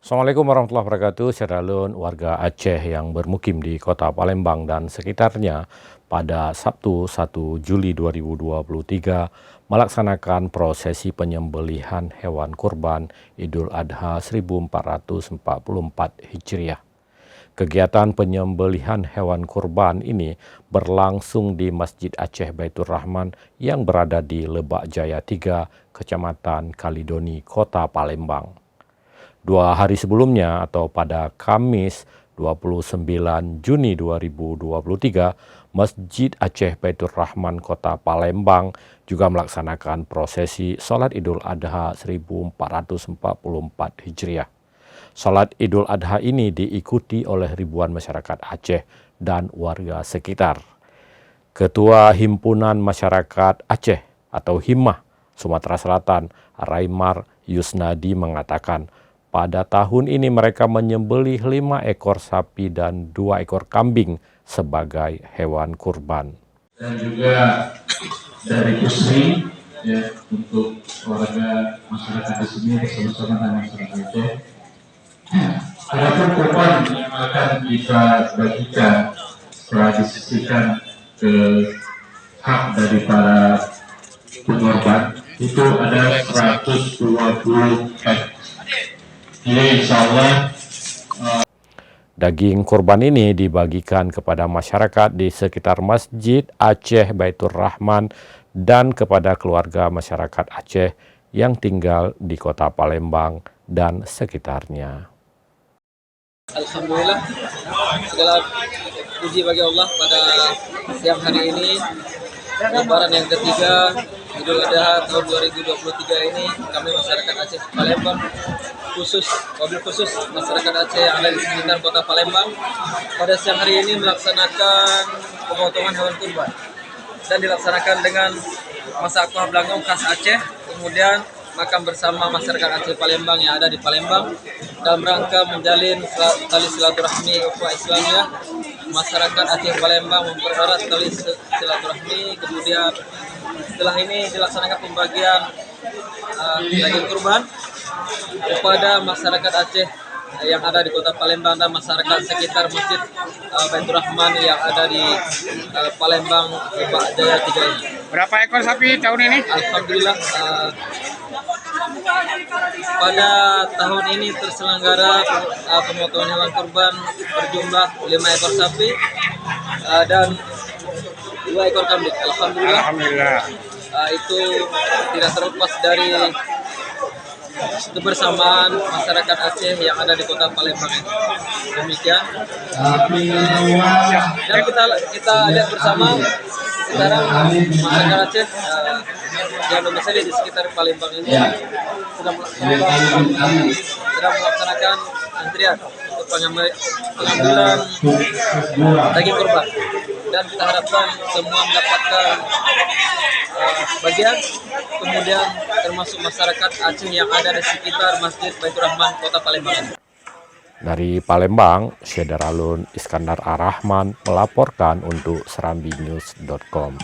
Assalamualaikum warahmatullahi wabarakatuh. Syahralun, warga Aceh yang bermukim di kota Palembang dan sekitarnya pada Sabtu 1 Juli 2023 melaksanakan prosesi penyembelihan hewan kurban Idul Adha 1444 Hijriah. Kegiatan penyembelihan hewan kurban ini berlangsung di Masjid Aceh Baitur Rahman yang berada di Lebak Jaya 3, Kecamatan Kalidoni, Kota Palembang. 2 hari sebelumnya atau pada Kamis 29 Juni 2023, Masjid Aceh Baitur Rahman Kota Palembang juga melaksanakan prosesi Salat Idul Adha 1444 Hijriah. Salat Idul Adha ini diikuti oleh ribuan masyarakat Aceh dan warga sekitar. Ketua Himpunan Masyarakat Aceh atau Himmah Sumatera Selatan, Raimar Yusnadi mengatakan, pada tahun ini mereka menyembelih 5 ekor sapi dan 2 ekor kambing sebagai hewan kurban. Dan juga dari Pusri ya, untuk warga masyarakat di sini bersama-sama dengan masyarakat Aceh. Adapun kurban yang akan kita bagikan setelah disisihkan ke hak dari para pengorban itu ada 120 ekor. Jadi insya Allah daging kurban ini dibagikan kepada masyarakat di sekitar Masjid Aceh Baitur Rahman dan kepada keluarga masyarakat Aceh yang tinggal di kota Palembang dan sekitarnya. Alhamdulillah, segala puji bagi Allah pada siang hari ini, Lebaran yang ketiga Idul Adha tahun 2023 ini, kami masyarakat Aceh Palembang wabil khusus masyarakat Aceh yang ada di sekitar kota Palembang pada siang hari ini melaksanakan pemotongan hewan kurban dan dilaksanakan dengan masak kuah belangong khas Aceh, kemudian makan bersama masyarakat Aceh Palembang yang ada di Palembang dalam rangka menjalin tali silaturahmi ukhuwah Islamiyah. Masyarakat Aceh Palembang mempererat tali silaturahmi, kemudian setelah ini dilaksanakan pembagian daging kurban kepada masyarakat Aceh yang ada di kota Palembang dan masyarakat sekitar Masjid Baitur Rahman yang ada di Palembang, Lebak Jaya 3 ini. Berapa ekor sapi tahun ini? Alhamdulillah, pada tahun ini terselenggara pemotongan hewan kurban berjumlah 5 ekor sapi dan 2 ekor kambing. Alhamdulillah. Itu tidak terlepas dari kebersamaan masyarakat Aceh yang ada di kota Palembang ini. Demikian. Dan kita lihat bersama sekarang masyarakat Aceh yang domisili di sekitar Palembang ini sedang melaksanakan antrian untuk pengambilan daging kurban, dan kita harapkan semua mendapatkan bagian, kemudian termasuk masyarakat Aceh yang ada di sekitar Masjid Baitur Rahman Kota Palembang. Dari Palembang, Syahralun Iskandar Ar-Rahman melaporkan untuk serambinews.com.